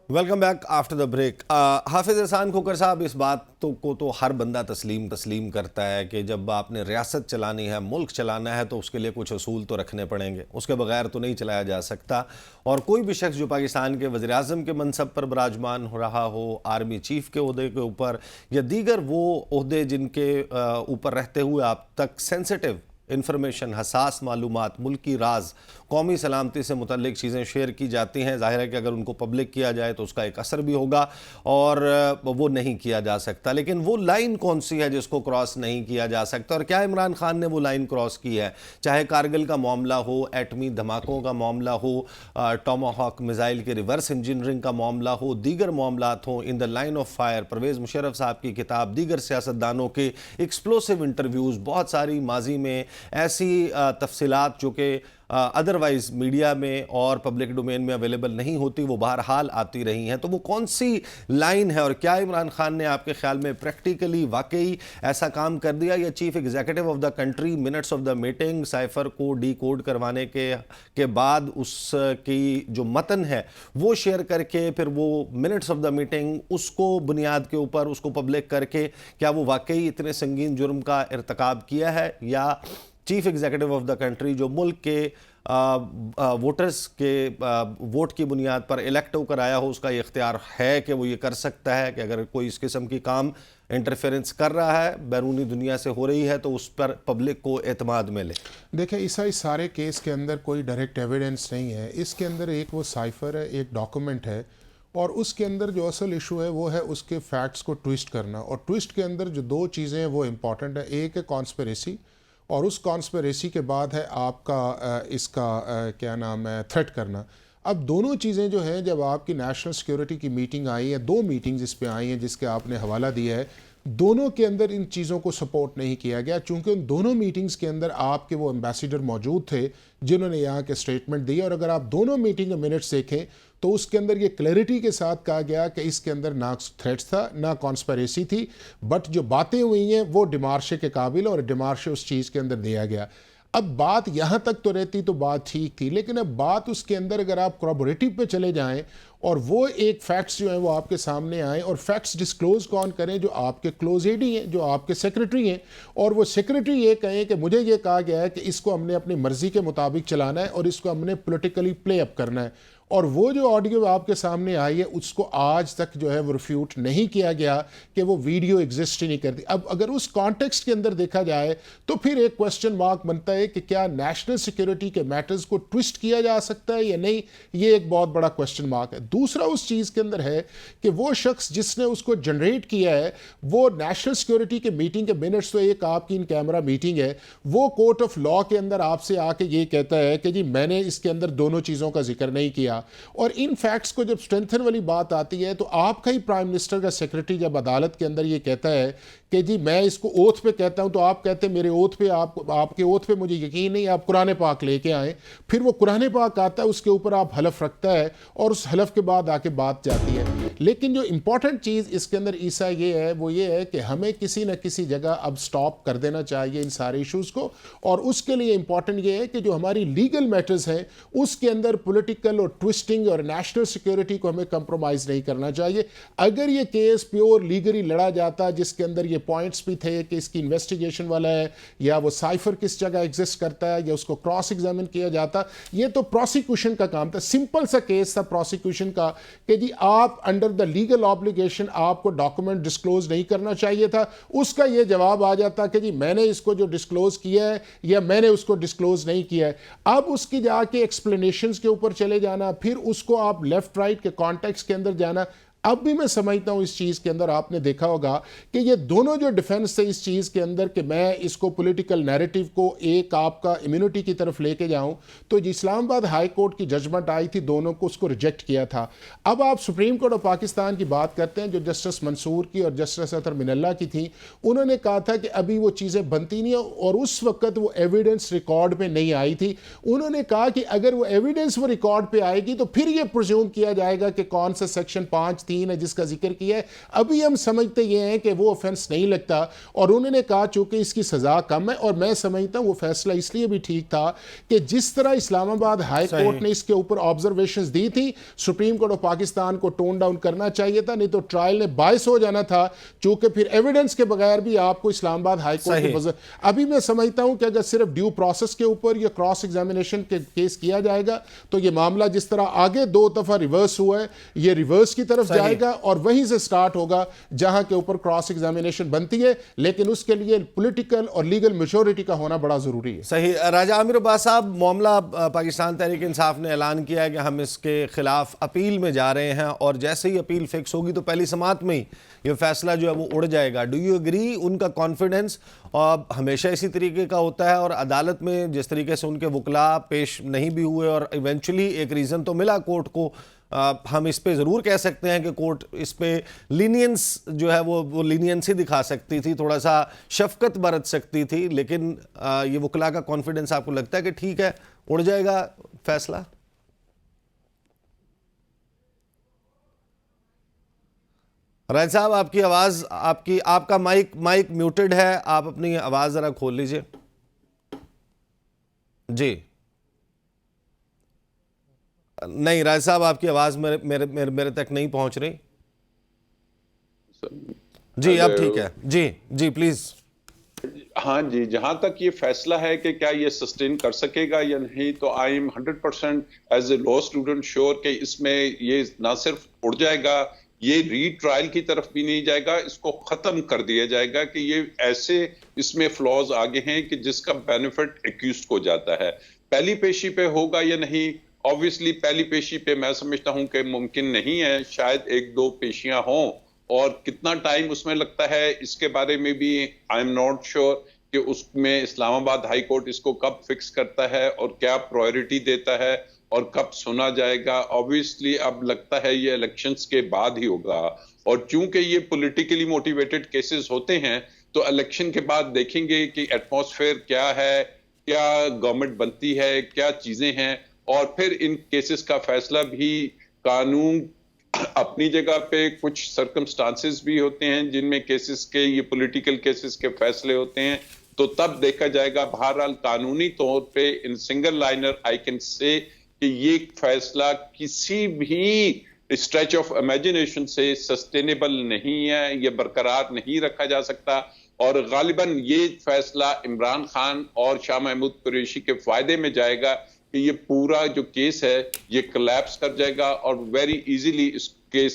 Welcome back after the break. Hafiz Ehsan Khokhar साहब, इस बात को तो हर बंदा तस्लीम करता है कि जब आपने रियासत चलानी है, मुल्क चलाना है, तो उसके लिए कुछ असूल तो रखने पड़ेंगे, उसके बगैर तो नहीं चलाया जा सकता। और कोई भी शख्स जो पाकिस्तान के वज़ीर आज़म के मनसब पर बराजमान हो रहा हो, आर्मी चीफ़ के ओहदे के ऊपर या दीगर वो ओहदे जिनके ऊपर रहते हुए आप तक सेंसिटिव इंफॉर्मेशन, हसास मालूमात, मुल्की राज, कौमी सलामती से मुतल्लिक चीज़ें शेयर की जाती हैं, ज़ाहिर है कि अगर उनको पब्लिक किया जाए तो उसका एक असर भी होगा और वो नहीं किया जा सकता। लेकिन वो लाइन कौन सी है जिसको क्रॉस नहीं किया जा सकता, और क्या इमरान खान ने वो लाइन क्रॉस की है? चाहे कारगिल का मामला हो, एटमी धमाकों का मामला हो, टोमाहॉक मिसाइल के रिवर्स इंजीनियरिंग का मामला हो, दीगर मामलात हों, in the line of fire, Pervez Musharraf साहब की किताब, दीगर सियासतदानों के एक्सप्लोसिव इंटरव्यूज़, बहुत सारी माजी में ऐसी तफसीलात जो कि अदरवाइज मीडिया में और पब्लिक डोमेन में अवेलेबल नहीं होती, वो बहरहाल आती रही हैं। तो वो कौन सी लाइन है, और क्या इमरान खान ने आपके ख्याल में प्रैक्टिकली वाकई ऐसा काम कर दिया, या chief executive of the country minutes of the meeting cipher को डी कोड करवाने के बाद उसकी जो मतन है वो शेयर करके फिर वो मिनट्स ऑफ द मीटिंग उसको बुनियाद के ऊपर उसको पब्लिक करके क्या वो वाकई इतने संगीन जुर्म का इर्तकाब किया है, या chief executive of the country जो मुल्क के वोटर्स के वोट की बुनियाद पर इलेक्ट होकर आया हो, उसका ये इख्तियार है कि वो ये कर सकता है कि अगर कोई इस किस्म की काम इंटरफेरेंस कर रहा है, बैरूनी दुनिया से हो रही है, तो उस पर पब्लिक को एतमाद मिले? देखिए, इस सारे केस के अंदर कोई डायरेक्ट एविडेंस नहीं है। इसके अंदर एक वो साइफर है, एक डॉक्यूमेंट है, और उसके अंदर जो असल इशू है वो है उसके फैक्ट्स को ट्विस्ट करना। और ट्विस्ट के अंदर जो दो चीज़ें हैं वो इम्पॉर्टेंट है। एक है कॉन्स्पिरेसी, और उस कॉन्स्पिरेसी के बाद है आपका इसका क्या नाम है, थ्रेट करना। अब दोनों चीज़ें जो हैं, जब आपकी नेशनल सिक्योरिटी की मीटिंग आई है, दो मीटिंग्स इस पे आई हैं जिसके आपने हवाला दिया है, दोनों के अंदर इन चीज़ों को सपोर्ट नहीं किया गया, चूंकि उन दोनों मीटिंग्स के अंदर आपके वो एम्बेसडर मौजूद थे जिन्होंने यहाँ के स्टेटमेंट दिए। और अगर आप दोनों मीटिंग के मिनट्स देखें तो उसके अंदर ये क्लैरिटी के साथ कहा गया कि इसके अंदर ना थ्रेट्स था ना कॉन्स्पिरेसी थी, बट जो बातें हुई हैं वो डिमार्शे के काबिल, और डिमार्शे उस चीज़ के अंदर दिया गया। अब बात यहाँ तक तो रहती तो बात ठीक थी, लेकिन अब बात उसके अंदर अगर आप corroborative पे चले जाएं और वो एक फैक्ट्स जो हैं वो आपके सामने आए, और फैक्ट्स डिस्क्लोज कौन करें? जो आपके क्लोज एडी हैं, जो आपके सेक्रेटरी हैं, और वो सेक्रेटरी ये कहें कि मुझे ये कहा गया है कि इसको हमने अपनी मर्जी के मुताबिक चलाना है और इसको हमने पोलिटिकली प्ले अप करना है। और वो जो ऑडियो आपके सामने आई है उसको आज तक जो है वो रिफ्यूट नहीं किया गया कि वो वीडियो एग्जिस्ट ही नहीं करती। अब अगर उस कॉन्टेक्स्ट के अंदर देखा जाए तो फिर एक क्वेश्चन मार्क बनता है कि क्या नेशनल सिक्योरिटी के मैटर्स को ट्विस्ट किया जा सकता है या नहीं, ये एक बहुत बड़ा क्वेश्चन मार्क है। दूसरा उस चीज़ के अंदर है कि वो शख्स जिसने उसको जनरेट किया है, वो नेशनल सिक्योरिटी के मीटिंग के मिनट्स, तो एक आपकी इन कैमरा मीटिंग है, वो कोर्ट ऑफ लॉ के अंदर आपसे आके ये कहता है कि जी मैंने इसके अंदर दोनों चीज़ों का जिक्र नहीं किया। और इन फैक्ट्स को जब स्ट्रेंथन वाली बात आती है तो आपका ही प्राइम मिनिस्टर का सेक्रेटरी जब अदालत के अंदर ये कहता है कि जी मैं इसको ओथ पे कहता हूं, तो आप कहते हैं मेरे ओथ पे, आपके ओथ पे मुझे यकीन नहीं, आप कुरान पाक लेके आए। फिर वो कुरान पाक आता है, उसके ऊपर आप हलफ रखता है, और उस हलफ के बाद आके बात जाती है। लेकिन जो इंपॉर्टेंट चीज़ इसके अंदर ईसा ये है, वो ये है कि हमें किसी न किसी जगह अब स्टॉप कर देना चाहिए इन सारे इशूज़ को। और उसके लिए इंपॉर्टेंट ये है कि जो हमारी लीगल मैटर्स हैं उसके अंदर पॉलिटिकल और ट्विस्टिंग और नेशनल सिक्योरिटी को हमें कंप्रोमाइज़ नहीं करना चाहिए। अगर ये केस प्योर लीगली लड़ा जाता, जिसके अंदर ये पॉइंट्स भी थे कि इसकी इन्वेस्टिगेशन वाला है, या वो साइफर किस जगह एग्जिस्ट करता है, या उसको क्रॉस एग्जामिन किया जाता, ये तो प्रोसिक्यूशन का काम था। सिंपल सा केस था प्रोसिक्यूशन का कि जी आप अंडर द लीगल ऑब्लिगेशन आपको डॉक्यूमेंट डिस्क्लोज नहीं करना चाहिए था। उसका ये जवाब आ जाता कि जी मैंने इसको जो डिस्क्लोज किया है या मैंने उसको डिस्क्लोज नहीं किया है। अब उसकी जाके एक्सप्लेनेशंस के ऊपर चले जाना, फिर उसको आप लेफ्ट राइट के कॉन्टेक्स्ट के अंदर जाना। अब भी मैं समझता हूं इस चीज़ के अंदर आपने देखा होगा कि ये दोनों जो डिफेंस थे इस चीज़ के अंदर कि मैं इसको पॉलिटिकल नैरेटिव को एक आपका इम्यूनिटी की तरफ लेके जाऊं, तो जो इस्लामाबाद हाई कोर्ट की जजमेंट आई थी, दोनों को उसको रिजेक्ट किया था। अब आप सुप्रीम कोर्ट ऑफ पाकिस्तान की बात करते हैं, जो जस्टिस मंसूर की और जस्टिस अतर मिनल्ला की थी, उन्होंने कहा था कि अभी वो चीज़ें बनती नहीं, और उस वक्त वो एविडेंस रिकॉर्ड पे नहीं आई थी। उन्होंने कहा कि अगर वो एविडेंस वो रिकॉर्ड पे आएगी तो फिर ये प्रिज्यूम किया जाएगा कि कौन सा सेक्शन 5 3 है जिसका जिक्र किया है, अभी हम समझते ये हैं कि वो ऑफेंस नहीं लगता, और उन्होंने कहा चूंकि इसकी सजा कम है, और मैं समझता हूँ वो फैसला इसलिए भी ठीक था कि जिस तरह इस्लामाबाद हाई कोर्ट ने इसके ऊपर ऑब्जर्वेशंस दी थी, सुप्रीम कोर्ट ऑफ पाकिस्तान को टोन डाउन करना चाहिए था, नहीं तो ट्रायल ने बायस हो जाना था, चूंकि फिर एविडेंस के बगैर भी आपको इस्लामाबाद हाई कोर्ट की अभी मैं समझता हूं कि अगर सिर्फ ड्यू प्रोसेस के ऊपर या क्रॉस एग्जामिनेशन के केस किया जाएगा तो ये मामला जिस तरह आगे 2 दफा रिवर्स हुआ है, ये रिवर्स की तरफ जाएगा और वहीं से स्टार्ट होगा जहां के ऊपर क्रॉस एग्जामिनेशन बनती है, लेकिन उसके लिए पॉलिटिकल और लीगल मेच्योरिटी का होना बड़ा जरूरी है। सही। राजा आमिर अब्बास साहब, मामला पाकिस्तान तहरीक इंसाफ ने ऐलान किया है कि हम इसके खिलाफ अपील में जा रहे हैं, और जैसे ही अपील फिक्स होगी तो पहली समाअत में ही ये फैसला जो है वो उड़ जाएगा। Do you agree? उनका कॉन्फिडेंस हमेशा इसी तरीके का होता है, और अदालत में जिस तरीके से उनके वकला पेश नहीं भी हुए और इवेंचुअली एक रीज़न तो मिला कोर्ट को, हम इस पे ज़रूर कह सकते हैं कि कोर्ट इस पे लीनियंस जो है वो लीनियंस ही दिखा सकती थी, थोड़ा सा शफकत बरत सकती थी, लेकिन ये वकला का कॉन्फिडेंस आपको लगता है कि ठीक है उड़ जाएगा फैसला? राज साहब, आपकी आवाज़, आपका माइक म्यूटेड है, आप अपनी आवाज़ ज़रा खोल लीजिए जी। नहीं राज साहब, आपकी आवाज़ मेरे तक नहीं पहुंच रही जी। अब ठीक है जी, जी प्लीज़। हाँ जी, जहां तक ये फैसला है कि क्या ये सस्टेन कर सकेगा या नहीं, तो I am 100% as a law student sure कि इसमें ये ना सिर्फ उड़ जाएगा, ये रीट्रायल की तरफ भी नहीं जाएगा, इसको खत्म कर दिया जाएगा कि ये ऐसे इसमें फ्लॉज आगे हैं कि जिसका बेनिफिट एक्यूज्ड को जाता है। पहली पेशी पे होगा या नहीं, ऑब्वियसली पहली पेशी पे मैं समझता हूं कि मुमकिन नहीं है, शायद 1-2 पेशियां हों, और कितना टाइम उसमें लगता है इसके बारे में भी आई एम नॉट श्योर कि उसमें इस्लामाबाद हाई कोर्ट इसको कब फिक्स करता है और क्या प्रायोरिटी देता है और कब सुना जाएगा। ऑब्वियसली अब लगता है ये इलेक्शंस के बाद ही होगा, और चूंकि ये पॉलिटिकली मोटिवेटेड केसेस होते हैं तो इलेक्शन के बाद देखेंगे कि एटमॉस्फेयर क्या है, क्या गवर्नमेंट बनती है, क्या चीजें हैं, और फिर इन केसेस का फैसला भी कानून अपनी जगह पे, कुछ सर्कमस्टांसेस भी होते हैं जिनमें केसेस के, ये पॉलिटिकल केसेस के फैसले होते हैं, तो तब देखा जाएगा। बहरहाल कानूनी तौर पे in single liner I can say कि ये फैसला किसी भी स्ट्रेच ऑफ इमेजिनेशन से सस्टेनेबल नहीं है, ये बरकरार नहीं रखा जा सकता, और गालिबन ये फैसला इमरान खान और शाह महमूद कुरैशी के फायदे में जाएगा कि ये पूरा जो केस है ये कोलैप्स कर जाएगा और वेरी इजीली इस केस